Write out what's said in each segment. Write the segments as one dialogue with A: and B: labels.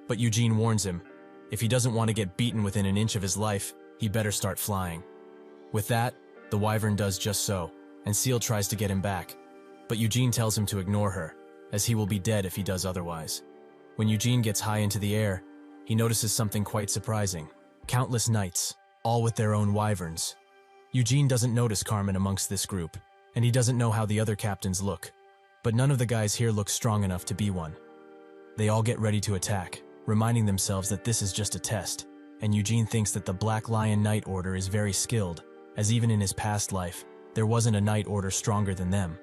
A: But Eugene warns him, if he doesn't want to get beaten within an inch of his life, he better start flying. With that, the wyvern does just so, and Seal tries to get him back. But Eugene tells him to ignore her, as he will be dead if he does otherwise. When Eugene gets high into the air, he notices something quite surprising. Countless knights, all with their own wyverns. Eugene doesn't notice Carmen amongst this group, and he doesn't know how the other captains look. But none of the guys here look strong enough to be one. They all get ready to attack, reminding themselves that this is just a test, and Eugene thinks that the Black Lion Knight Order is very skilled, as even in his past life, there wasn't a Knight Order stronger than them.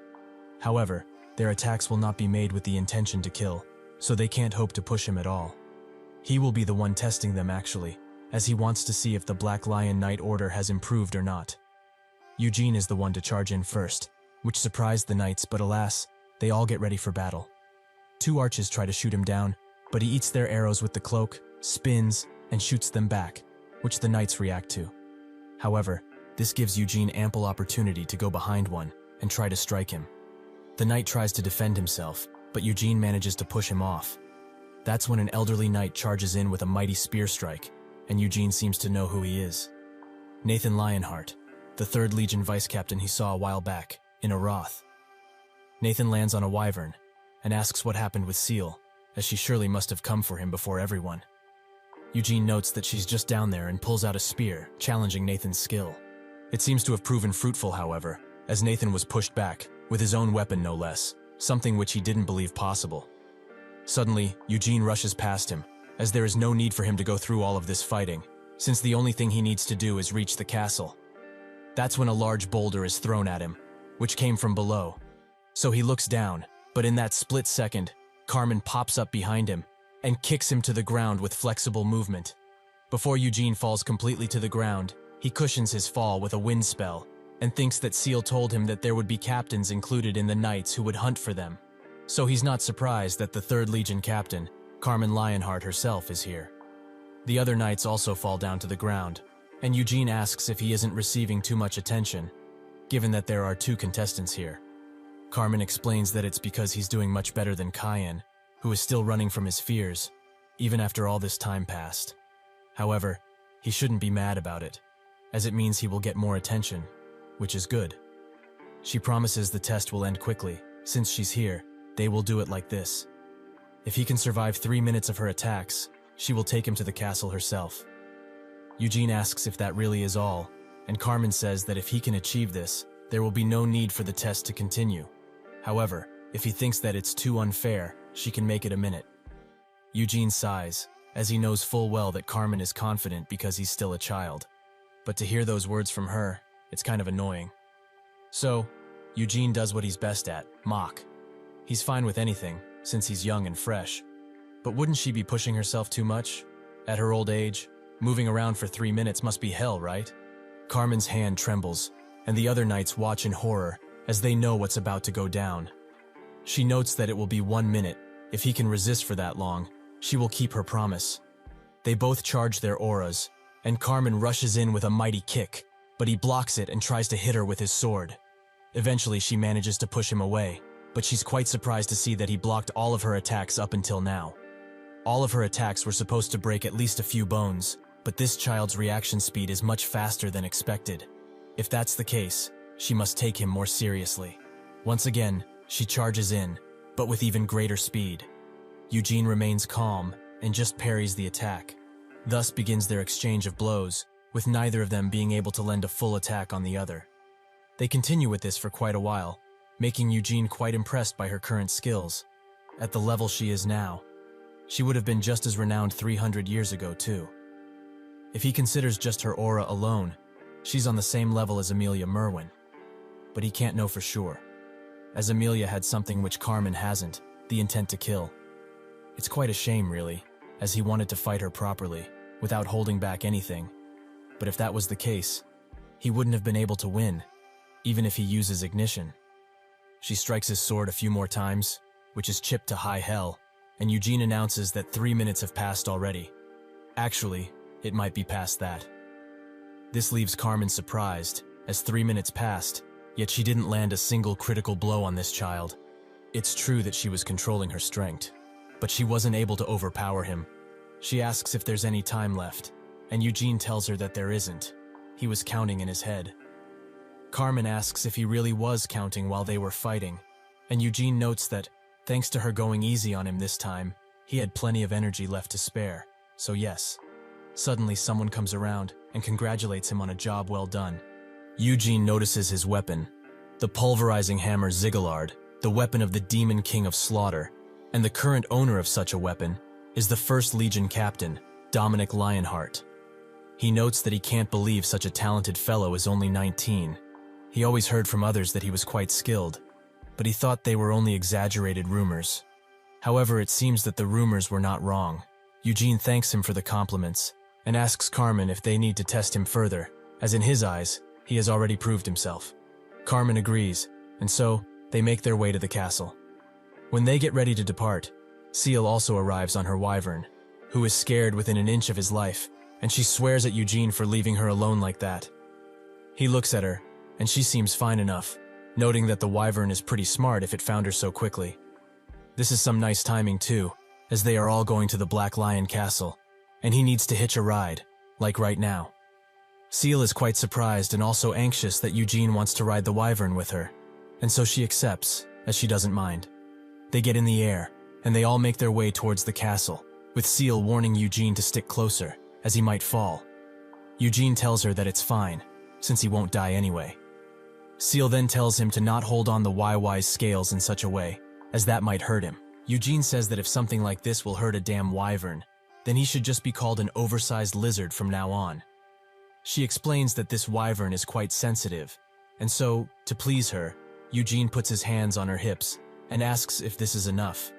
A: However, their attacks will not be made with the intention to kill, so they can't hope to push him at all. He will be the one testing them actually, as he wants to see if the Black Lion Knight Order has improved or not. Eugene is the one to charge in first, which surprised the knights, but alas, they all get ready for battle. 2 archers try to shoot him down, but he eats their arrows with the cloak, spins, and shoots them back, which the knights react to. However, this gives Eugene ample opportunity to go behind one and try to strike him. The knight tries to defend himself, but Eugene manages to push him off. That's when an elderly knight charges in with a mighty spear strike, and Eugene seems to know who he is. Nathan Lionheart, the 3rd Legion vice captain he saw a while back, in a Roth. Nathan lands on a wyvern, and asks what happened with Seal, as she surely must have come for him before everyone. Eugene notes that she's just down there and pulls out a spear, challenging Nathan's skill. It seems to have proven fruitful, however, as Nathan was pushed back, with his own weapon no less, something which he didn't believe possible. Suddenly, Eugene rushes past him, as there is no need for him to go through all of this fighting, since the only thing he needs to do is reach the castle. That's when a large boulder is thrown at him, which came from below. So he looks down, but in that split second, Carmen pops up behind him and kicks him to the ground with flexible movement. Before Eugene falls completely to the ground, he cushions his fall with a wind spell and thinks that Seal told him that there would be captains included in the knights who would hunt for them. So he's not surprised that the 3rd Legion captain, Carmen Lionheart herself, is here. The other knights also fall down to the ground, and Eugene asks if he isn't receiving too much attention, given that there are 2 contestants here. Carmen explains that it's because he's doing much better than Cayenne, who is still running from his fears, even after all this time passed. However, he shouldn't be mad about it, as it means he will get more attention, which is good. She promises the test will end quickly. Since she's here, they will do it like this. If he can survive 3 minutes of her attacks, she will take him to the castle herself. Eugene asks if that really is all, and Carmen says that if he can achieve this, there will be no need for the test to continue. However, if he thinks that it's too unfair, she can make it a minute. Eugene sighs, as he knows full well that Carmen is confident because he's still a child. But to hear those words from her, it's kind of annoying. So, Eugene does what he's best at, mock. He's fine with anything, since he's young and fresh. But wouldn't she be pushing herself too much? At her old age, moving around for 3 minutes must be hell, right? Carmen's hand trembles, and the other knights watch in horror as they know what's about to go down. She notes that it will be 1 minute. If he can resist for that long, she will keep her promise. They both charge their auras, and Carmen rushes in with a mighty kick, but he blocks it and tries to hit her with his sword. Eventually, she manages to push him away, but she's quite surprised to see that he blocked all of her attacks up until now. All of her attacks were supposed to break at least a few bones, but this child's reaction speed is much faster than expected. If that's the case, she must take him more seriously. Once again, she charges in, but with even greater speed. Eugene remains calm and just parries the attack. Thus begins their exchange of blows, with neither of them being able to lend a full attack on the other. They continue with this for quite a while, making Eugene quite impressed by her current skills. At the level she is now, she would have been just as renowned 300 years ago too. If he considers just her aura alone, she's on the same level as Amelia Merwin. But he can't know for sure, as Amelia had something which Carmen hasn't, the intent to kill. It's quite a shame, really, as he wanted to fight her properly, without holding back anything. But if that was the case, he wouldn't have been able to win, even if he uses ignition. She strikes his sword a few more times, which is chipped to high hell, and Eugene announces that 3 minutes have passed already. Actually, it might be past that. This leaves Carmen surprised, as 3 minutes passed, yet she didn't land a single critical blow on this child. It's true that she was controlling her strength, but she wasn't able to overpower him, She asks if there's any time left, and Eugene tells her that there isn't. He was counting in his head. Carmen asks if he really was counting while they were fighting, and Eugene notes that, thanks to her going easy on him this time, he had plenty of energy left to spare, so yes. Suddenly someone comes around and congratulates him on a job well done. Eugene notices his weapon, the pulverizing hammer Zigguard, the weapon of the Demon King of Slaughter, and the current owner of such a weapon is the First Legion captain, Dominic Lionheart. He notes that he can't believe such a talented fellow is only 19. He always heard from others that he was quite skilled, but he thought they were only exaggerated rumors. However, it seems that the rumors were not wrong. Eugene thanks him for the compliments and asks Carmen if they need to test him further, as in his eyes, he has already proved himself. Carmen agrees, and so they make their way to the castle. When they get ready to depart, Seal also arrives on her wyvern, who is scared within an inch of his life, and she swears at Eugene for leaving her alone like that. He looks at her, and she seems fine enough, noting that the wyvern is pretty smart if it found her so quickly. This is some nice timing too, as they are all going to the Black Lion Castle, and he needs to hitch a ride, like right now. Seal is quite surprised and also anxious that Eugene wants to ride the wyvern with her, and so she accepts, as she doesn't mind. They get in the air, and they all make their way towards the castle, with Seal warning Eugene to stick closer, as he might fall. Eugene tells her that it's fine, since he won't die anyway. Seal then tells him to not hold on the YY's scales in such a way, as that might hurt him. Eugene says that if something like this will hurt a damn wyvern, then he should just be called an oversized lizard from now on. She explains that this wyvern is quite sensitive, and so, to please her, Eugene puts his hands on her hips and asks if this is enough.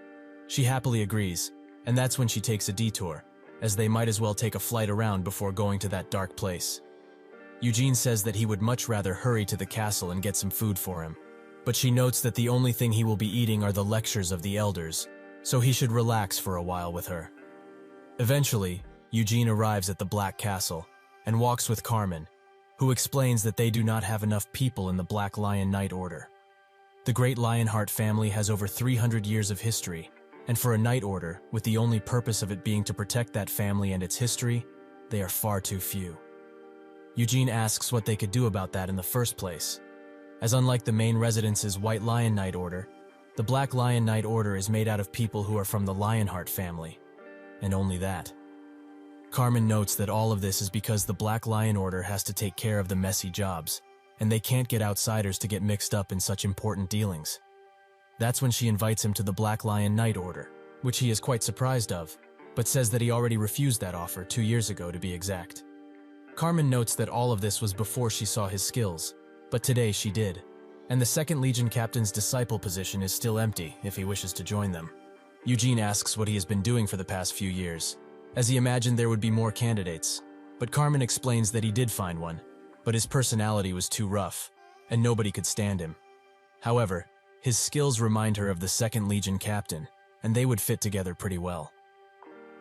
A: She happily agrees, and that's when she takes a detour, as they might as well take a flight around before going to that dark place. Eugene says that he would much rather hurry to the castle and get some food for him, but she notes that the only thing he will be eating are the lectures of the elders, so he should relax for a while with her. Eventually, Eugene arrives at the Black Castle and walks with Carmen, who explains that they do not have enough people in the Black Lion Knight Order. The Great Lionheart family has over 300 years of history, and for a Knight Order, with the only purpose of it being to protect that family and its history, they are far too few. Eugene asks what they could do about that in the first place, as unlike the main residence's White Lion Knight Order, the Black Lion Knight Order is made out of people who are from the Lionheart family, and only that. Carmen notes that all of this is because the Black Lion Order has to take care of the messy jobs, and they can't get outsiders to get mixed up in such important dealings. That's when she invites him to the Black Lion Knight Order, which he is quite surprised of, but says that he already refused that offer 2 years ago to be exact. Carmen notes that all of this was before she saw his skills, but today she did, and the Second Legion Captain's disciple position is still empty if he wishes to join them. Eugene asks what he has been doing for the past few years, as he imagined there would be more candidates, but Carmen explains that he did find one, but his personality was too rough, and nobody could stand him. However, his skills remind her of the Second Legion Captain, and they would fit together pretty well.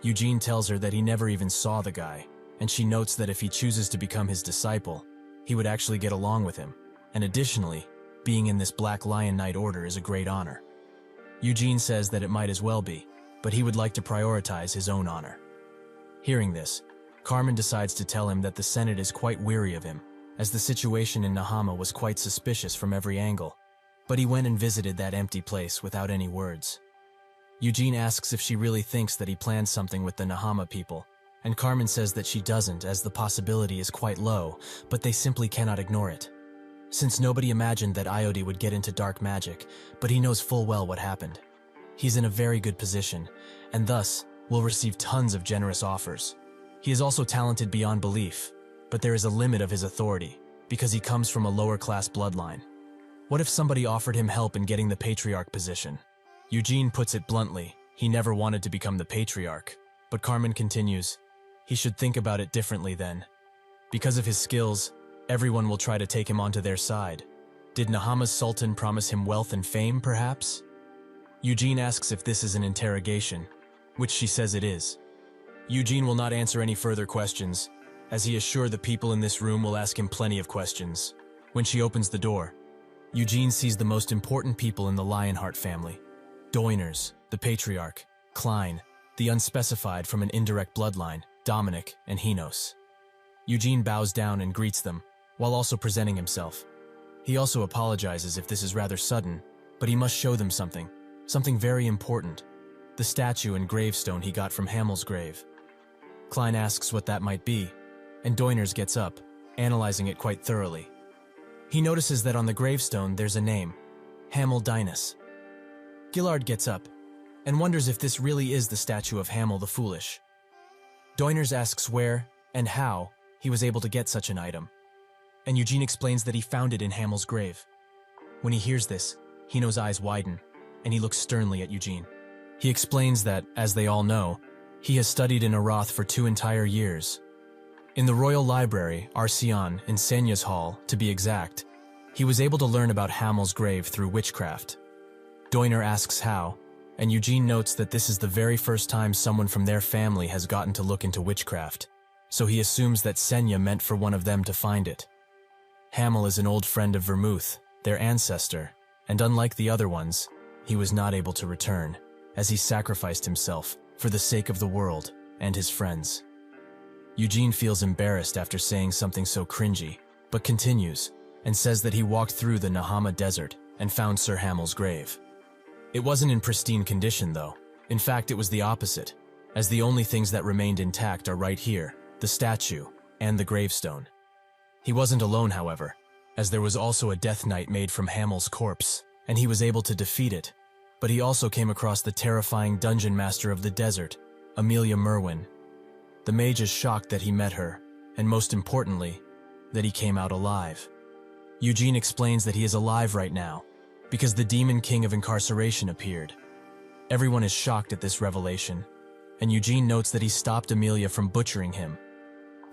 A: Eugene tells her that he never even saw the guy, and she notes that if he chooses to become his disciple, he would actually get along with him, and additionally, being in this Black Lion Knight Order is a great honor. Eugene says that it might as well be, but he would like to prioritize his own honor. Hearing this, Carmen decides to tell him that the Senate is quite weary of him, as the situation in Nahama was quite suspicious from every angle, but he went and visited that empty place without any words. Eugene asks if she really thinks that he planned something with the Nahama people, and Carmen says that she doesn't, as the possibility is quite low, but they simply cannot ignore it. Since nobody imagined that Iode would get into dark magic, but he knows full well what happened. He's in a very good position, and thus will receive tons of generous offers. He is also talented beyond belief, but there is a limit of his authority, because he comes from a lower-class bloodline. What if somebody offered him help in getting the Patriarch position? Eugene puts it bluntly, he never wanted to become the Patriarch, but Carmen continues, he should think about it differently then. Because of his skills, everyone will try to take him onto their side. Did Nahama's Sultan promise him wealth and fame, perhaps? Eugene asks if this is an interrogation, which she says it is. Eugene will not answer any further questions, as he is sure the people in this room will ask him plenty of questions. When she opens the door, Eugene sees the most important people in the Lionheart family. Doiners, the Patriarch, Klein, the unspecified from an indirect bloodline, Dominic and Henos. Eugene bows down and greets them, while also presenting himself. He also apologizes if this is rather sudden, but he must show them something very important, the statue and gravestone he got from Hamel's grave. Klein asks what that might be, and Doiners gets up, analyzing it quite thoroughly. He notices that on the gravestone there's a name, Hamel Dinus. Gillard gets up, and wonders if this really is the statue of Hamel the Foolish. Doiners asks where and how he was able to get such an item, and Eugene explains that he found it in Hamel's grave. When he hears this, Hino's eyes widen, and he looks sternly at Eugene. He explains that, as they all know, he has studied in Arath for 2 entire years. In the Royal Library, Arsion, in Senya's Hall, to be exact, he was able to learn about Hamel's grave through witchcraft. Doiner asks how, and Eugene notes that this is the very first time someone from their family has gotten to look into witchcraft, so he assumes that Senya meant for one of them to find it. Hamel is an old friend of Vermouth, their ancestor, and unlike the other ones, he was not able to return, as he sacrificed himself for the sake of the world and his friends. Eugene feels embarrassed after saying something so cringy, but continues, and says that he walked through the Nahama Desert and found Sir Hamel's grave. It wasn't in pristine condition, though. In fact, it was the opposite, as the only things that remained intact are right here, the statue and the gravestone. He wasn't alone, however, as there was also a Death Knight made from Hamel's corpse, and he was able to defeat it, but he also came across the terrifying dungeon master of the desert, Amelia Merwin. The mage is shocked that he met her, and most importantly, that he came out alive. Eugene explains that he is alive right now, because the Demon King of Incarceration appeared. Everyone is shocked at this revelation, and Eugene notes that he stopped Amelia from butchering him,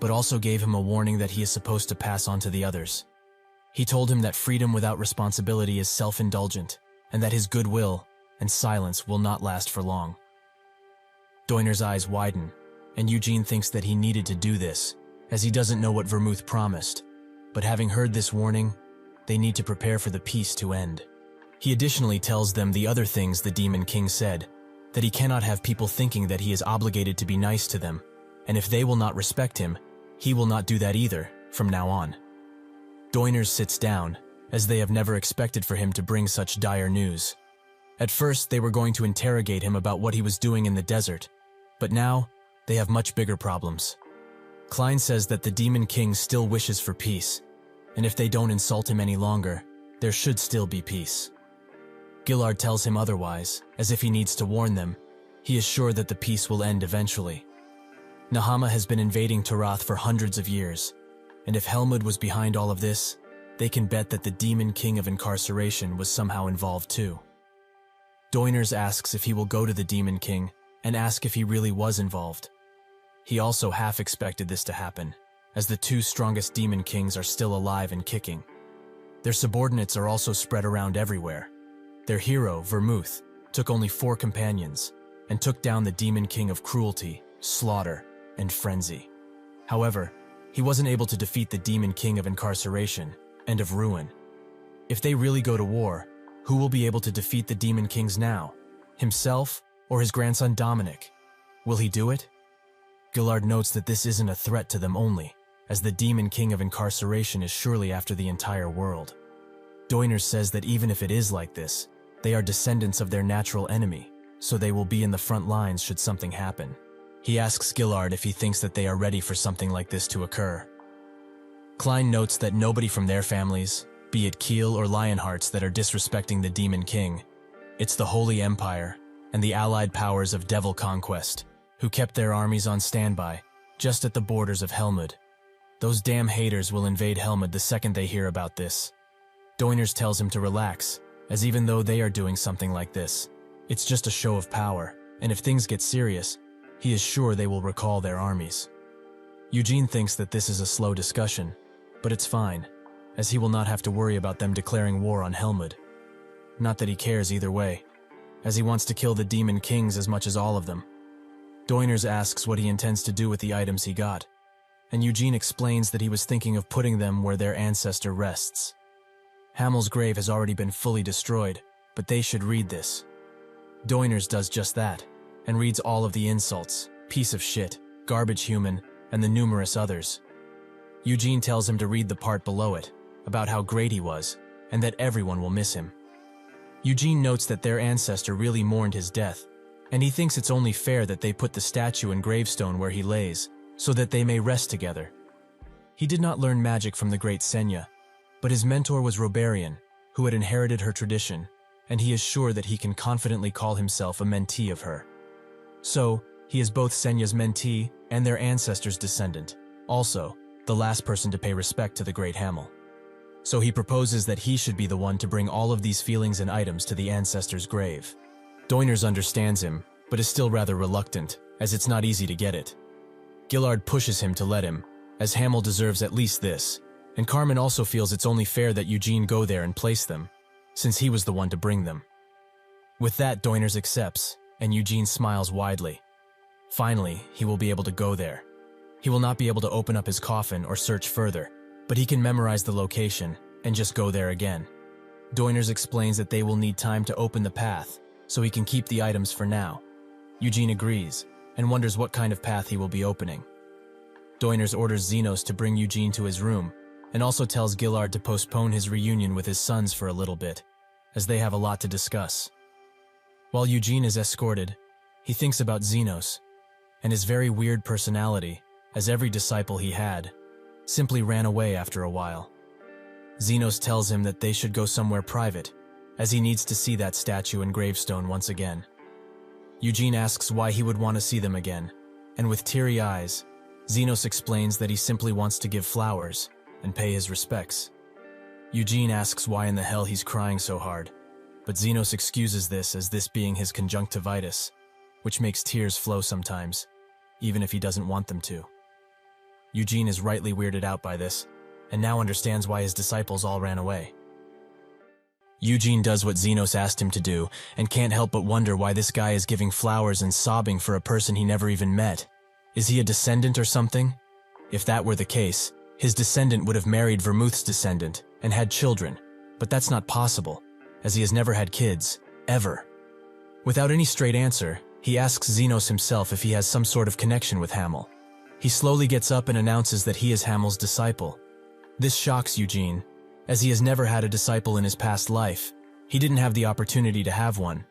A: but also gave him a warning that he is supposed to pass on to the others. He told him that freedom without responsibility is self-indulgent, and that his goodwill and silence will not last for long. Doiner's eyes widen, and Eugene thinks that he needed to do this, as he doesn't know what Vermouth promised, but having heard this warning, they need to prepare for the peace to end. He additionally tells them the other things the Demon King said, that he cannot have people thinking that he is obligated to be nice to them, and if they will not respect him, he will not do that either, from now on. Doiners sits down, as they have never expected for him to bring such dire news. At first, they were going to interrogate him about what he was doing in the desert, but now, they have much bigger problems. Klein says that the Demon King still wishes for peace, and if they don't insult him any longer, there should still be peace. Gillard tells him otherwise, as if he needs to warn them. He is sure that the peace will end eventually. Nahama has been invading Tarath for hundreds of years, and if Helmut was behind all of this, they can bet that the Demon King of Incarceration was somehow involved too. Doiners asks if he will go to the Demon King and ask if he really was involved. He also half expected this to happen, as the 2 strongest Demon Kings are still alive and kicking. Their subordinates are also spread around everywhere. Their hero, Vermouth, took only 4 companions and took down the Demon King of Cruelty, Slaughter, and Frenzy. However, he wasn't able to defeat the Demon King of Incarceration and of Ruin. If they really go to war, who will be able to defeat the Demon Kings now? Himself or his grandson Dominic? Will he do it? Gillard notes that this isn't a threat to them only, as the Demon King of Incarceration is surely after the entire world. Doiners says that even if it is like this, they are descendants of their natural enemy, so they will be in the front lines should something happen. He asks Gillard if he thinks that they are ready for something like this to occur. Klein notes that nobody from their families, be it Kiel or Lionhearts, that are disrespecting the Demon King. It's the Holy Empire and the allied powers of Devil Conquest, who kept their armies on standby, just at the borders of Helmut. Those damn haters will invade Helmut the second they hear about this. Doiners tells him to relax, as even though they are doing something like this, it's just a show of power, and if things get serious, he is sure they will recall their armies. Eugene thinks that this is a slow discussion, but it's fine, as he will not have to worry about them declaring war on Helmut. Not that he cares either way, as he wants to kill the Demon Kings as much as all of them. Doiners asks what he intends to do with the items he got, and Eugene explains that he was thinking of putting them where their ancestor rests. Hamel's grave has already been fully destroyed, but they should read this. Doiners does just that, and reads all of the insults, piece of shit, garbage human, and the numerous others. Eugene tells him to read the part below it, about how great he was, and that everyone will miss him. Eugene notes that their ancestor really mourned his death, and he thinks it's only fair that they put the statue and gravestone where he lays, so that they may rest together. He did not learn magic from the great Senya, but his mentor was Robarian, who had inherited her tradition, and he is sure that he can confidently call himself a mentee of her. So, he is both Senya's mentee and their ancestor's descendant, also the last person to pay respect to the great Hamel. So he proposes that he should be the one to bring all of these feelings and items to the ancestor's grave. Doiners understands him, but is still rather reluctant, as it's not easy to get it. Gillard pushes him to let him, as Hamel deserves at least this, and Carmen also feels it's only fair that Eugene go there and place them, since he was the one to bring them. With that, Doiners accepts, and Eugene smiles widely. Finally, he will be able to go there. He will not be able to open up his coffin or search further, but he can memorize the location and just go there again. Doiners explains that they will need time to open the path, so he can keep the items for now. Eugene agrees, and wonders what kind of path he will be opening. Doiners orders Xenos to bring Eugene to his room, and also tells Gillard to postpone his reunion with his sons for a little bit, as they have a lot to discuss. While Eugene is escorted, he thinks about Xenos, and his very weird personality, as every disciple he had, simply ran away after a while. Xenos tells him that they should go somewhere private, as he needs to see that statue and gravestone once again. Eugene asks why he would want to see them again, and with teary eyes, Xenos explains that he simply wants to give flowers and pay his respects. Eugene asks why in the hell he's crying so hard, but Xenos excuses this as this being his conjunctivitis, which makes tears flow sometimes, even if he doesn't want them to. Eugene is rightly weirded out by this, and now understands why his disciples all ran away. Eugene does what Xenos asked him to do, and can't help but wonder why this guy is giving flowers and sobbing for a person he never even met. Is he a descendant or something? If that were the case, his descendant would have married Vermouth's descendant and had children, but that's not possible, as he has never had kids, ever. Without any straight answer, he asks Xenos himself if he has some sort of connection with Hamel. He slowly gets up and announces that he is Hamel's disciple. This shocks Eugene, as he has never had a disciple in his past life. He didn't have the opportunity to have one.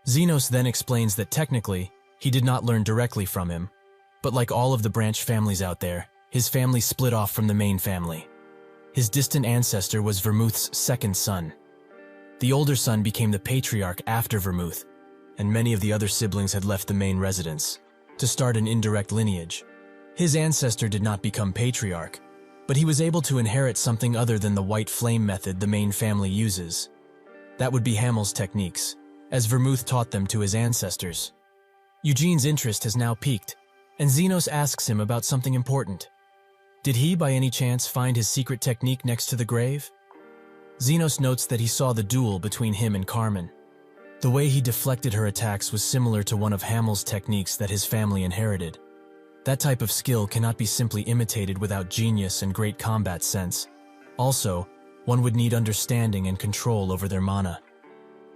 A: Xenos then explains that technically, he did not learn directly from him, but like all of the branch families out there, his family split off from the main family. His distant ancestor was Vermouth's second son. The older son became the patriarch after Vermouth, and many of the other siblings had left the main residence to start an indirect lineage. His ancestor did not become patriarch, but he was able to inherit something other than the white flame method the main family uses. That would be Hamel's techniques, as Vermouth taught them to his ancestors. Eugene's interest has now peaked, and Xenos asks him about something important. Did he, by any chance, find his secret technique next to the grave? Xenos notes that he saw the duel between him and Carmen. The way he deflected her attacks was similar to one of Hamel's techniques that his family inherited. That type of skill cannot be simply imitated without genius and great combat sense. Also, one would need understanding and control over their mana.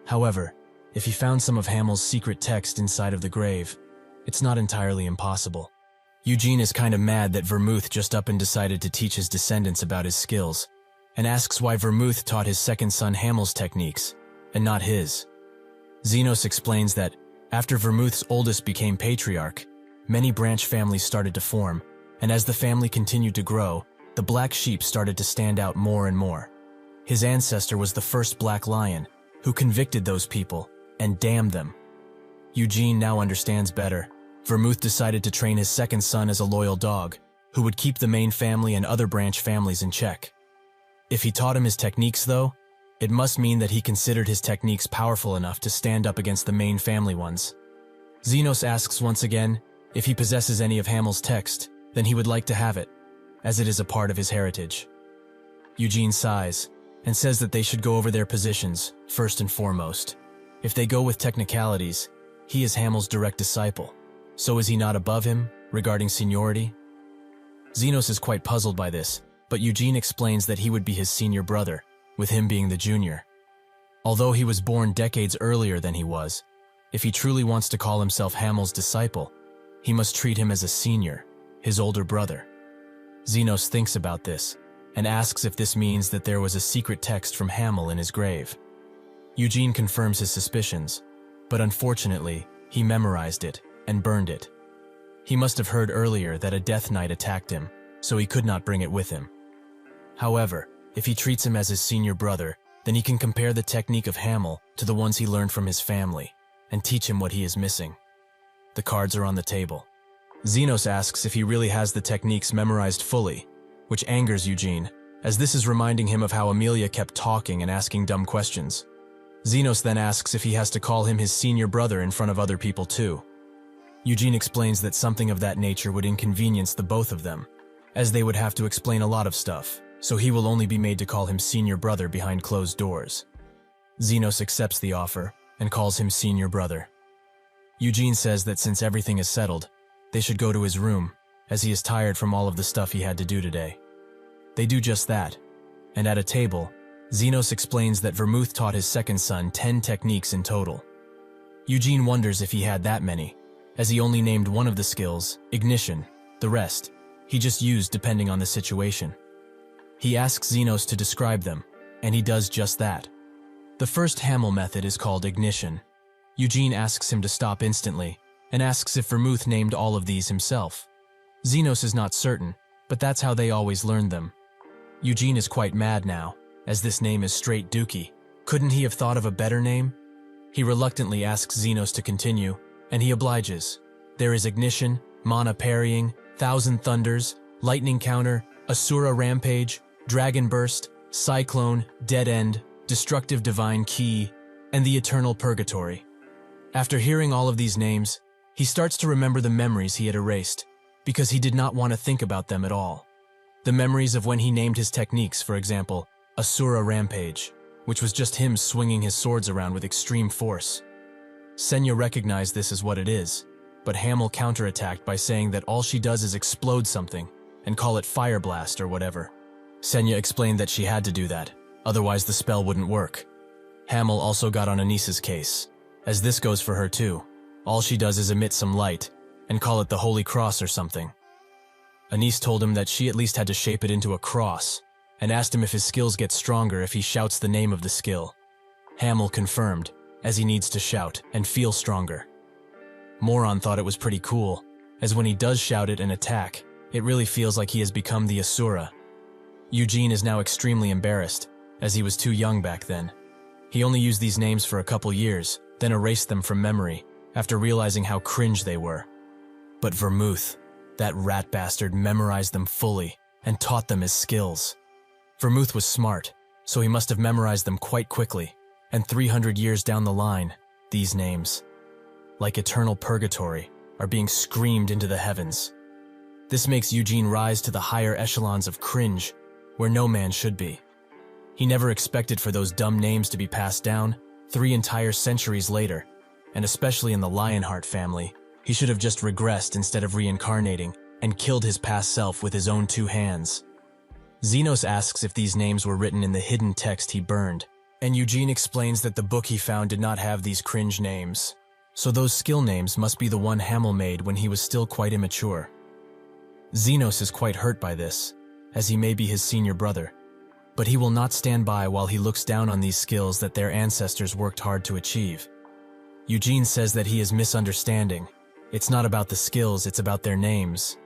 A: However, if he found some of Hamel's secret text inside of the grave, it's not entirely impossible. Eugene is kind of mad that Vermouth just up and decided to teach his descendants about his skills, and asks why Vermouth taught his second son Hamel's techniques, and not his. Xenos explains that, after Vermouth's oldest became patriarch, many branch families started to form, and as the family continued to grow, the black sheep started to stand out more and more. His ancestor was the first black lion, who convicted those people and damned them. Eugene now understands better. Vermouth decided to train his second son as a loyal dog, who would keep the main family and other branch families in check. If he taught him his techniques, though, it must mean that he considered his techniques powerful enough to stand up against the main family ones. Xenos asks once again, if he possesses any of Hamel's text, then he would like to have it, as it is a part of his heritage. Eugene sighs, and says that they should go over their positions, first and foremost. If they go with technicalities, he is Hamel's direct disciple. So is he not above him, regarding seniority? Xenos is quite puzzled by this, but Eugene explains that he would be his senior brother, with him being the junior. Although he was born decades earlier than he was, If he truly wants to call himself Hamel's disciple, he must treat him as a senior, his older brother. Xenos thinks about this and asks if this means that there was a secret text from Hamel in his grave. Eugene confirms his suspicions, but unfortunately, he memorized it and burned it. He must have heard earlier that a death knight attacked him, so he could not bring it with him. However, if he treats him as his senior brother, then he can compare the technique of Hamel to the ones he learned from his family and teach him what he is missing. The cards are on the table. Xenos asks if he really has the techniques memorized fully, which angers Eugene, as this is reminding him of how Amelia kept talking and asking dumb questions. Xenos then asks if he has to call him his senior brother in front of other people too. Eugene explains that something of that nature would inconvenience the both of them, as they would have to explain a lot of stuff, so he will only be made to call him senior brother behind closed doors. Xenos accepts the offer and calls him senior brother. Eugene says that since everything is settled, they should go to his room, as he is tired from all of the stuff he had to do today. They do just that, and at a table, Xenos explains that Vermouth taught his second son 10 techniques in total. Eugene wonders if he had that many, as he only named one of the skills, ignition. The rest, he just used depending on the situation. He asks Xenos to describe them, and he does just that. The first Hamel method is called ignition. Eugene asks him to stop instantly, and asks if Vermouth named all of these himself. Xenos is not certain, but that's how they always learned them. Eugene is quite mad now, as this name is straight dookie. Couldn't he have thought of a better name? He reluctantly asks Xenos to continue, and he obliges. There is ignition, mana parrying, thousand thunders, lightning counter, Asura rampage, dragon burst, cyclone, dead end, destructive divine key, and the eternal purgatory. After hearing all of these names, he starts to remember the memories he had erased, because he did not want to think about them at all. The memories of when he named his techniques, for example, Asura rampage, which was just him swinging his swords around with extreme force. Senya recognized this as what it is, but Hamel counterattacked by saying that all she does is explode something and call it fire blast or whatever. Senya explained that she had to do that, otherwise the spell wouldn't work. Hamel also got on Anisa's case, as this goes for her too. All she does is emit some light and call it the Holy Cross or something. Anise told him that she at least had to shape it into a cross, and asked him if his skills get stronger if he shouts the name of the skill. Hamel confirmed, as he needs to shout and feel stronger. Moron thought it was pretty cool, as when he does shout it and attack, it really feels like he has become the Asura. Eugene is now extremely embarrassed, as he was too young back then. He only used these names for a couple years, then erased them from memory, after realizing how cringe they were. But Vermouth, that rat bastard, memorized them fully and taught them as skills. Vermouth was smart, so he must have memorized them quite quickly, and 300 years down the line, these names, like eternal purgatory, are being screamed into the heavens. This makes Eugene rise to the higher echelons of cringe, where no man should be. He never expected for those dumb names to be passed down 3 entire centuries later, and especially in the Lionheart family, he should have just regressed instead of reincarnating and killed his past self with his own 2 hands. Xenos asks if these names were written in the hidden text he burned, and Eugene explains that the book he found did not have these cringe names, so those skill names must be the one Hamel made when he was still quite immature. Xenos is quite hurt by this, as he may be his senior brother, but he will not stand by while he looks down on these skills that their ancestors worked hard to achieve. Eugene says that he is misunderstanding. It's not about the skills, it's about their names.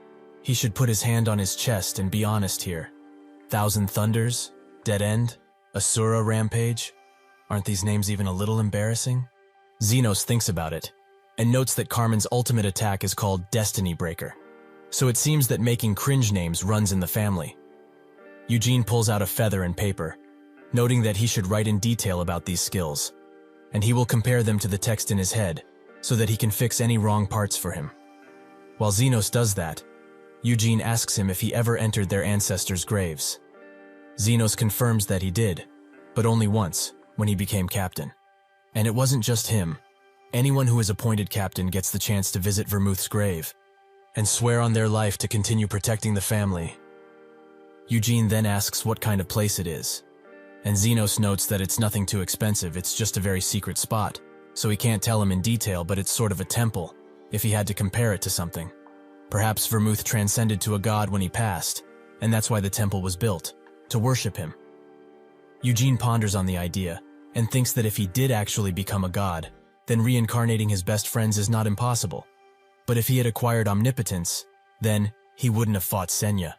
A: He should put his hand on his chest and be honest here. Thousand Thunders, Dead End, Asura Rampage. Aren't these names even a little embarrassing? Xenos thinks about it, and notes that Carmen's ultimate attack is called Destiny Breaker. So it seems that making cringe names runs in the family. Eugene pulls out a feather and paper, noting that he should write in detail about these skills, and he will compare them to the text in his head, so that he can fix any wrong parts for him. While Xenos does that, Eugene asks him if he ever entered their ancestors' graves. Xenos confirms that he did, but only once, when he became captain. And it wasn't just him. Anyone who is appointed captain gets the chance to visit Vermouth's grave, and swear on their life to continue protecting the family. Eugene then asks what kind of place it is, and Xenos notes that it's nothing too expensive, it's just a very secret spot, so he can't tell him in detail, but it's sort of a temple, if he had to compare it to something. Perhaps Vermouth transcended to a god when he passed, and that's why the temple was built, to worship him. Eugene ponders on the idea, and thinks that if he did actually become a god, then reincarnating his best friends is not impossible. But if he had acquired omnipotence, then he wouldn't have fought Senya.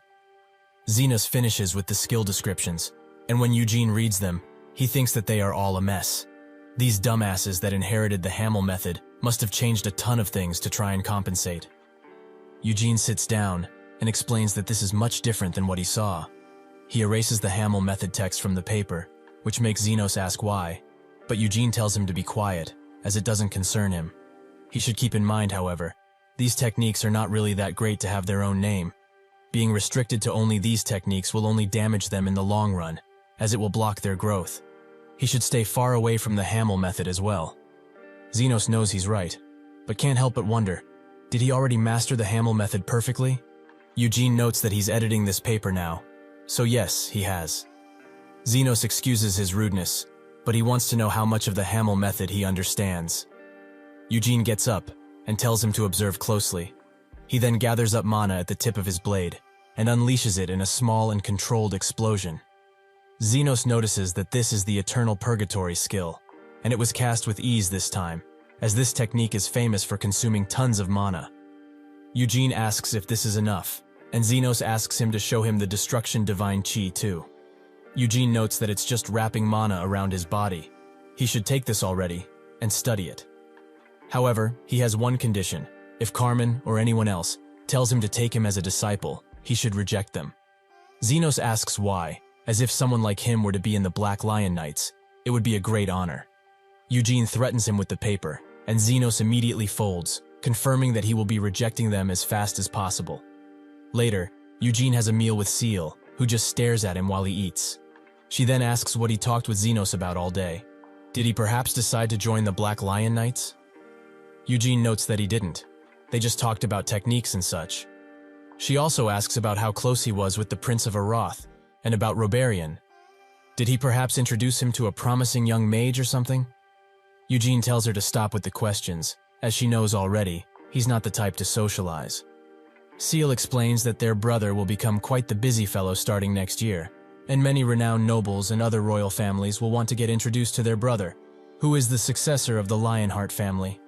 A: Xenos finishes with the skill descriptions, and when Eugene reads them, he thinks that they are all a mess. These dumbasses that inherited the Hamel method must have changed a ton of things to try and compensate. Eugene sits down and explains that this is much different than what he saw. He erases the Hamel method text from the paper, which makes Xenos ask why, but Eugene tells him to be quiet, as it doesn't concern him. He should keep in mind, however, these techniques are not really that great to have their own name. Being restricted to only these techniques will only damage them in the long run, as it will block their growth. He should stay far away from the Hamel method as well. Xenos knows he's right, but can't help but wonder, did he already master the Hamel method perfectly? Eugene notes that he's editing this paper now, so yes, he has. Xenos excuses his rudeness, but he wants to know how much of the Hamel method he understands. Eugene gets up and tells him to observe closely. He then gathers up mana at the tip of his blade and unleashes it in a small and controlled explosion. Xenos notices that this is the Eternal Purgatory skill, and it was cast with ease this time, as this technique is famous for consuming tons of mana. Eugene asks if this is enough, and Xenos asks him to show him the Destruction Divine Chi too. Eugene notes that it's just wrapping mana around his body. He should take this already and study it. However, he has one condition. If Carmen or anyone else tells him to take him as a disciple, he should reject them. Xenos asks why, as if someone like him were to be in the Black Lion Knights, it would be a great honor. Eugene threatens him with the paper, and Xenos immediately folds, confirming that he will be rejecting them as fast as possible. Later, Eugene has a meal with Seal, who just stares at him while he eats. She then asks what he talked with Xenos about all day. Did he perhaps decide to join the Black Lion Knights? Eugene notes that he didn't. They just talked about techniques and such. She also asks about how close he was with the Prince of Aroth, and about Roberian. Did he perhaps introduce him to a promising young mage or something? Eugene tells her to stop with the questions, as she knows already, he's not the type to socialize. Seal explains that their brother will become quite the busy fellow starting next year, and many renowned nobles and other royal families will want to get introduced to their brother, who is the successor of the Lionheart family.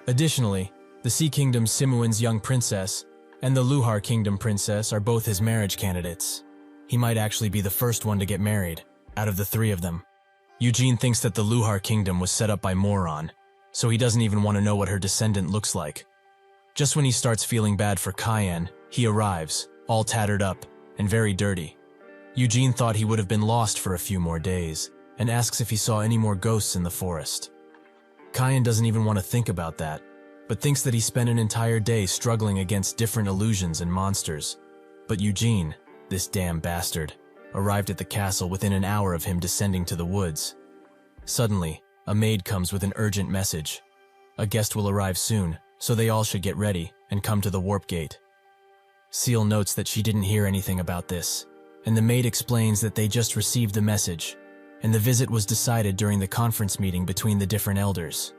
A: Additionally, the Sea Kingdom's Simuan's young princess and the Luhar Kingdom princess are both his marriage candidates. He might actually be the first one to get married, out of the three of them. Eugene thinks that the Luhar Kingdom was set up by Moron, so he doesn't even want to know what her descendant looks like. Just when he starts feeling bad for Cayenne, he arrives, all tattered up and very dirty. Eugene thought he would have been lost for a few more days, and asks if he saw any more ghosts in the forest. Cayenne doesn't even want to think about that, but thinks that he spent an entire day struggling against different illusions and monsters. But Eugene, this damn bastard, arrived at the castle within an hour of him descending to the woods. Suddenly, a maid comes with an urgent message. A guest will arrive soon, so they all should get ready and come to the warp gate. Seal notes that she didn't hear anything about this, and the maid explains that they just received the message, and the visit was decided during the conference meeting between the different elders.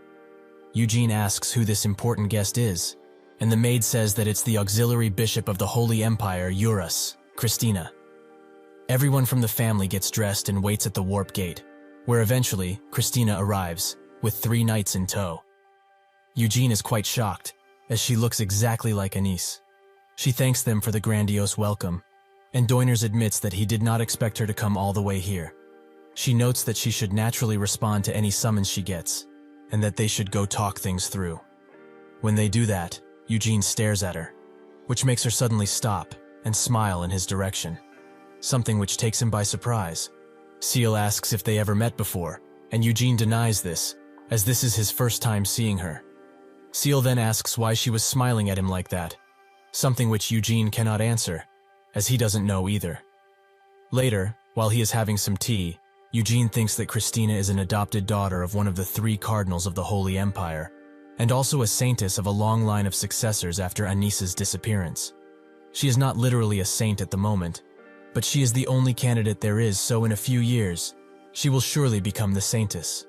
A: Eugene asks who this important guest is, and the maid says that it's the auxiliary bishop of the Holy Empire, Eurus, Christina. Everyone from the family gets dressed and waits at the warp gate, where eventually Christina arrives, with 3 knights in tow. Eugene is quite shocked, as she looks exactly like Anise. She thanks them for the grandiose welcome, and Doiners admits that he did not expect her to come all the way here. She notes that she should naturally respond to any summons she gets, and that they should go talk things through. When they do that, Eugene stares at her, which makes her suddenly stop and smile in his direction, something which takes him by surprise. Seal asks if they ever met before, and Eugene denies this, as this is his first time seeing her. Seal then asks why she was smiling at him like that, something which Eugene cannot answer, as he doesn't know either. Later, while he is having some tea, Eugene thinks that Christina is an adopted daughter of one of the 3 cardinals of the Holy Empire, and also a saintess of a long line of successors after Anisa's disappearance. She is not literally a saint at the moment, but she is the only candidate there is, so in a few years, she will surely become the saintess.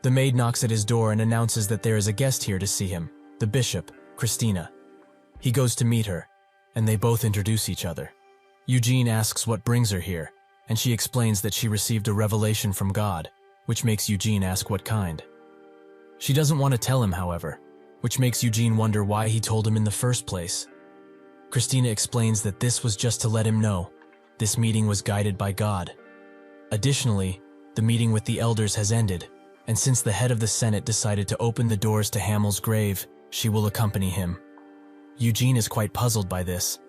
A: The maid knocks at his door and announces that there is a guest here to see him, the bishop, Christina. He goes to meet her, and they both introduce each other. Eugene asks what brings her here, and she explains that she received a revelation from God, which makes Eugene ask what kind. She doesn't want to tell him, however, which makes Eugene wonder why he told him in the first place. Christina explains that this was just to let him know this meeting was guided by God. Additionally, the meeting with the elders has ended, and since the head of the Senate decided to open the doors to Hamel's grave, she will accompany him. Eugene is quite puzzled by this,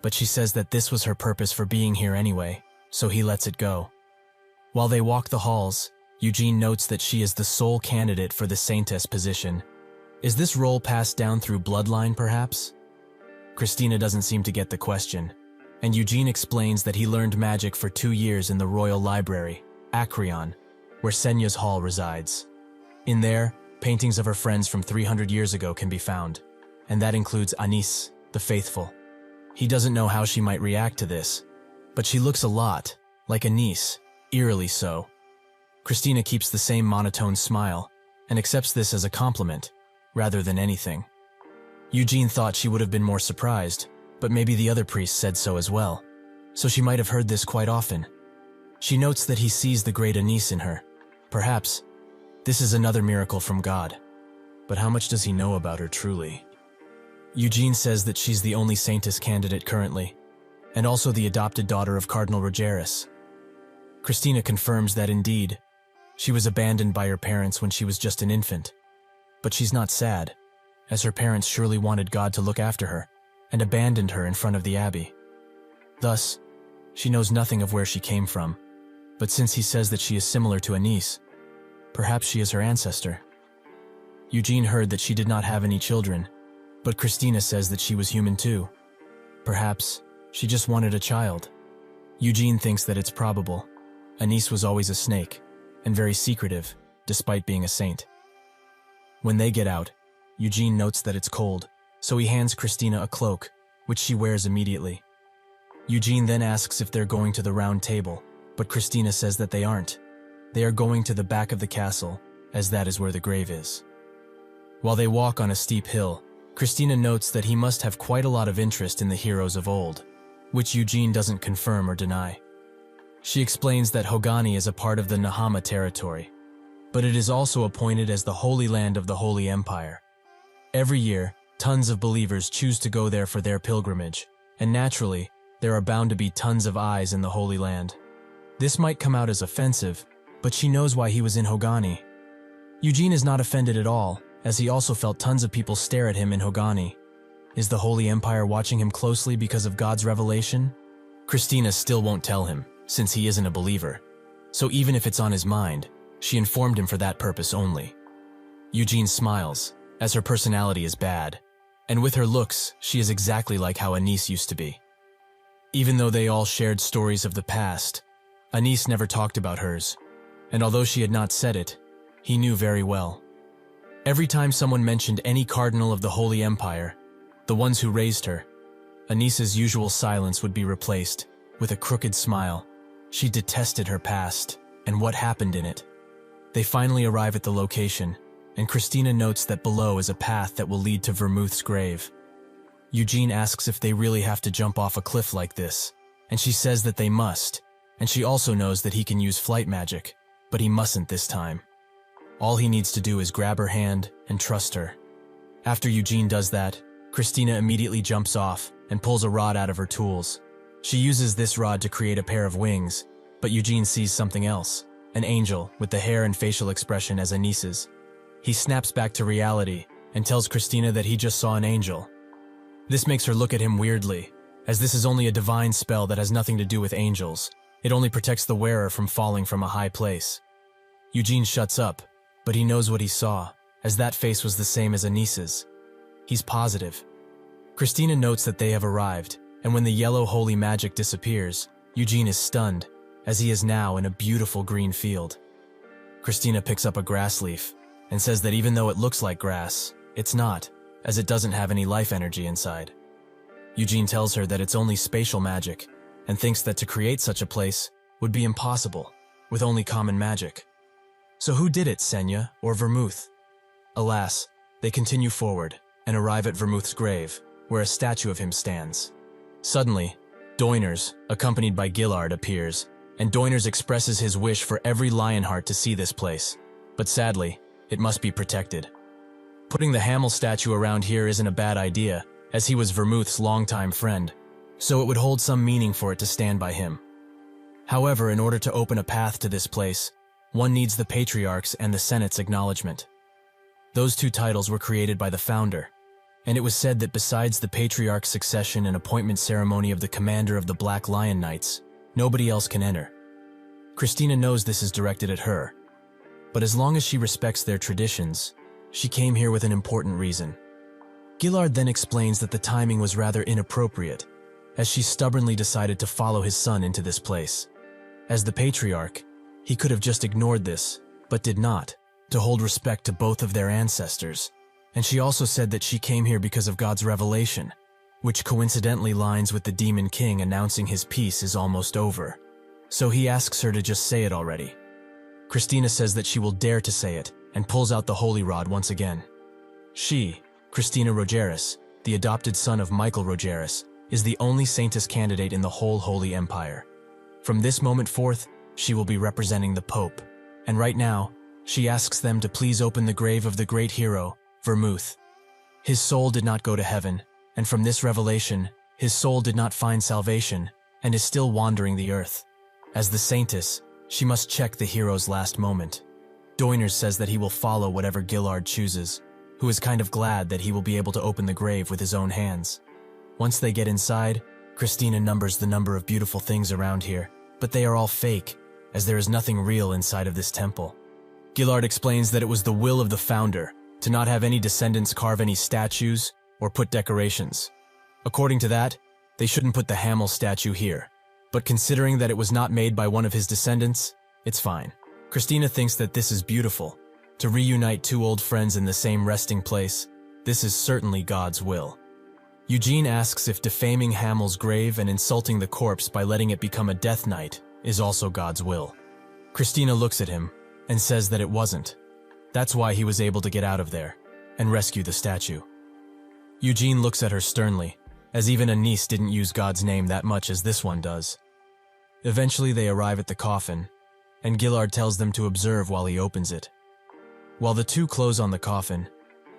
A: but she says that this was her purpose for being here anyway, so he lets it go. While they walk the halls, Eugene notes that she is the sole candidate for the saintess position. Is this role passed down through bloodline, perhaps? Christina doesn't seem to get the question, and Eugene explains that he learned magic for 2 years in the Royal Library, Acreon, where Senya's hall resides. In there, paintings of her friends from 300 years ago can be found, and that includes Anis, the faithful. He doesn't know how she might react to this, but she looks a lot like Anis, eerily so. Christina keeps the same monotone smile and accepts this as a compliment, rather than anything. Eugene thought she would have been more surprised, but maybe the other priest said so as well, so she might have heard this quite often. She notes that he sees the great Anis in her. Perhaps this is another miracle from God. But how much does he know about her truly? Eugene says that she's the only saintess candidate currently, and also the adopted daughter of Cardinal Rogerus. Christina confirms that indeed, she was abandoned by her parents when she was just an infant. But she's not sad, as her parents surely wanted God to look after her, and abandoned her in front of the abbey. Thus, she knows nothing of where she came from, but since he says that she is similar to Anis, perhaps she is her ancestor. Eugene heard that she did not have any children, but Christina says that she was human too. Perhaps she just wanted a child. Eugene thinks that it's probable. Anis was always a snake, and very secretive, despite being a saint. When they get out, Eugene notes that it's cold, so he hands Christina a cloak, which she wears immediately. Eugene then asks if they're going to the round table, but Christina says that they aren't. They are going to the back of the castle, as that is where the grave is. While they walk on a steep hill, Christina notes that he must have quite a lot of interest in the heroes of old, which Eugene doesn't confirm or deny. She explains that Hogani is a part of the Nahama territory, but it is also appointed as the Holy Land of the Holy Empire. Every year, tons of believers choose to go there for their pilgrimage, and naturally, there are bound to be tons of eyes in the Holy Land. This might come out as offensive, but she knows why he was in Hogani. Eugene is not offended at all, as he also felt tons of people stare at him in Hogani. Is the Holy Empire watching him closely because of God's revelation? Christina still won't tell him, since he isn't a believer. So even if it's on his mind, she informed him for that purpose only. Eugene smiles, as her personality is bad, and with her looks, she is exactly like how Anis used to be. Even though they all shared stories of the past, Anis never talked about hers, and although she had not said it, he knew very well. Every time someone mentioned any cardinal of the Holy Empire, the ones who raised her, Anis's usual silence would be replaced with a crooked smile. She detested her past and what happened in it. They finally arrive at the location, and Christina notes that below is a path that will lead to Vermouth's grave. Eugene asks if they really have to jump off a cliff like this, and she says that they must, and she also knows that he can use flight magic, but he mustn't this time. All he needs to do is grab her hand and trust her. After Eugene does that, Christina immediately jumps off and pulls a rod out of her tools. She uses this rod to create a pair of wings, but Eugene sees something else, an angel with the hair and facial expression as Anis's. He snaps back to reality and tells Christina that he just saw an angel. This makes her look at him weirdly, as this is only a divine spell that has nothing to do with angels. It only protects the wearer from falling from a high place. Eugene shuts up, but he knows what he saw, as that face was the same as Anis's. He's positive. Christina notes that they have arrived, and when the yellow holy magic disappears, Eugene is stunned, as he is now in a beautiful green field. Christina picks up a grass leaf and says that even though it looks like grass, it's not, as it doesn't have any life energy inside. Eugene tells her that it's only spatial magic, and thinks that to create such a place would be impossible, with only common magic. So who did it, Senya or Vermouth? Alas, they continue forward and arrive at Vermouth's grave, where a statue of him stands. Suddenly, Doiners, accompanied by Gillard, appears, and Doiners expresses his wish for every Lionheart to see this place. But sadly, it must be protected. Putting the Hamel statue around here isn't a bad idea, as he was Vermouth's longtime friend, so it would hold some meaning for it to stand by him. However, in order to open a path to this place, one needs the Patriarch's and the Senate's acknowledgement. Those two titles were created by the founder, and it was said that besides the Patriarch's succession and appointment ceremony of the commander of the Black Lion Knights, nobody else can enter. Christina knows this is directed at her, but as long as she respects their traditions, she came here with an important reason. Gillard then explains that the timing was rather inappropriate, as she stubbornly decided to follow his son into this place. As the Patriarch, he could have just ignored this, but did not, to hold respect to both of their ancestors. And she also said that she came here because of God's revelation, which coincidentally lines with the Demon King announcing his peace is almost over. So he asks her to just say it already. Christina says that she will dare to say it, and pulls out the Holy Rod once again. She, Christina Rogeris, the adopted son of Michael Rogeris, is the only Saintess candidate in the whole Holy Empire. From this moment forth, she will be representing the Pope, and right now, she asks them to please open the grave of the great hero, Vermouth. His soul did not go to heaven, and from this revelation, his soul did not find salvation, and is still wandering the earth. As the Saintess, she must check the hero's last moment. Doiners says that he will follow whatever Gillard chooses, who is kind of glad that he will be able to open the grave with his own hands. Once they get inside, Christina numbers the number of beautiful things around here, but they are all fake, as there is nothing real inside of this temple. Gillard explains that it was the will of the founder to not have any descendants carve any statues or put decorations. According to that, they shouldn't put the Hamel statue here, but considering that it was not made by one of his descendants, it's fine. Christina thinks that this is beautiful. To reunite two old friends in the same resting place, this is certainly God's will. Eugene asks if defaming Hamel's grave and insulting the corpse by letting it become a death knight is also God's will. Christina looks at him and says that it wasn't. That's why he was able to get out of there and rescue the statue. Eugene looks at her sternly, as even a niece didn't use God's name that much as this one does. Eventually they arrive at the coffin, and Gillard tells them to observe while he opens it. While the two close on the coffin,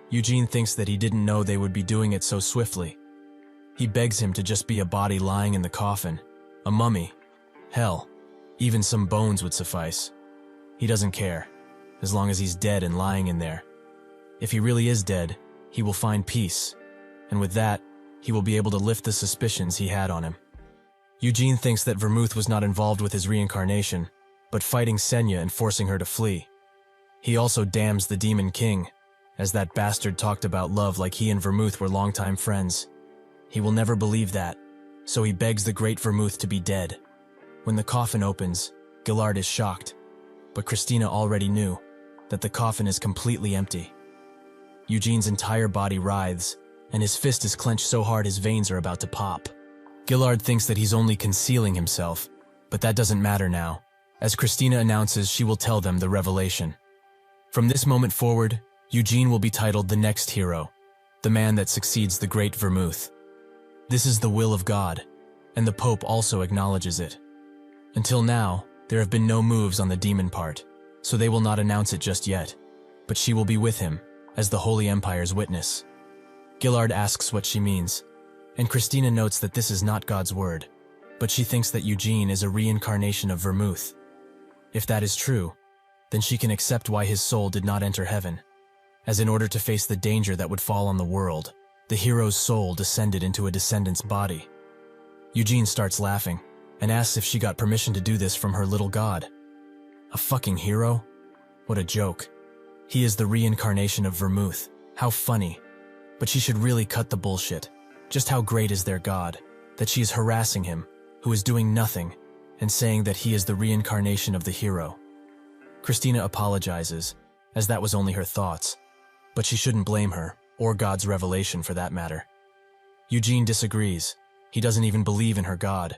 A: Eugene thinks that he didn't know they would be doing it so swiftly. He begs him to just be a body lying in the coffin, a mummy. Hell, even some bones would suffice. He doesn't care, as long as he's dead and lying in there. If he really is dead, he will find peace, and with that, he will be able to lift the suspicions he had on him. Eugene thinks that Vermouth was not involved with his reincarnation, but fighting Senya and forcing her to flee. He also damns the Demon King, as that bastard talked about love like he and Vermouth were longtime friends. He will never believe that, so he begs the great Vermouth to be dead. When the coffin opens, Gillard is shocked, but Christina already knew that the coffin is completely empty. Eugene's entire body writhes, and his fist is clenched so hard his veins are about to pop. Gillard thinks that he's only concealing himself, but that doesn't matter now, as Christina announces she will tell them the revelation. From this moment forward, Eugene will be titled the next hero, the man that succeeds the great Vermouth. This is the will of God, and the Pope also acknowledges it. Until now, there have been no moves on the demon part, so they will not announce it just yet, but she will be with him, as the Holy Empire's witness. Gillard asks what she means, and Christina notes that this is not God's word, but she thinks that Eugene is a reincarnation of Vermouth. If that is true, then she can accept why his soul did not enter heaven, as in order to face the danger that would fall on the world, the hero's soul descended into a descendant's body. Eugene starts laughing, and asks if she got permission to do this from her little god. A fucking hero? What a joke. He is the reincarnation of Vermouth. How funny. But she should really cut the bullshit. Just how great is their god, that she is harassing him, who is doing nothing, and saying that he is the reincarnation of the hero. Christina apologizes, as that was only her thoughts, but she shouldn't blame her, or God's revelation for that matter. Eugene disagrees. He doesn't even believe in her god,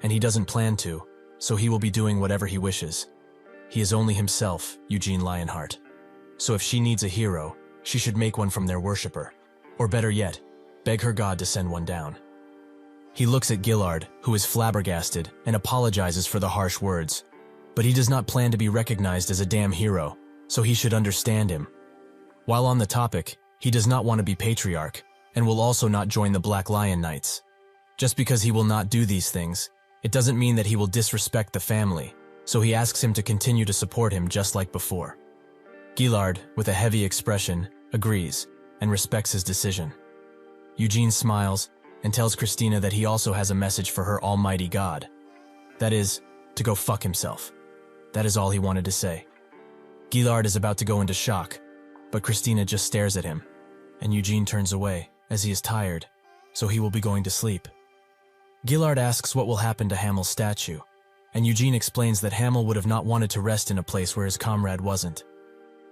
A: and he doesn't plan to, so he will be doing whatever he wishes. he is only himself, Eugene Lionheart. So if she needs a hero, she should make one from their worshipper. Or better yet, beg her god to send one down. He looks at Gillard, who is flabbergasted, and apologizes for the harsh words. But he does not plan to be recognized as a damn hero, so he should understand him. While on the topic, he does not want to be patriarch, and will also not join the Black Lion Knights. Just because he will not do these things, it doesn't mean that he will disrespect the family, so he asks him to continue to support him just like before. Gillard, with a heavy expression, agrees, and respects his decision. Eugene smiles, and tells Christina that he also has a message for her almighty god. That is, to go fuck himself. That is all he wanted to say. Gillard is about to go into shock, but Christina just stares at him, and Eugene turns away, as he is tired, so he will be going to sleep. Gillard asks what will happen to Hamel's statue, and Eugene explains that Hamel would have not wanted to rest in a place where his comrade wasn't.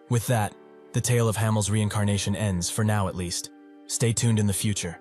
A: With that, the tale of Hamel's reincarnation ends, for now at least. Stay tuned in the future.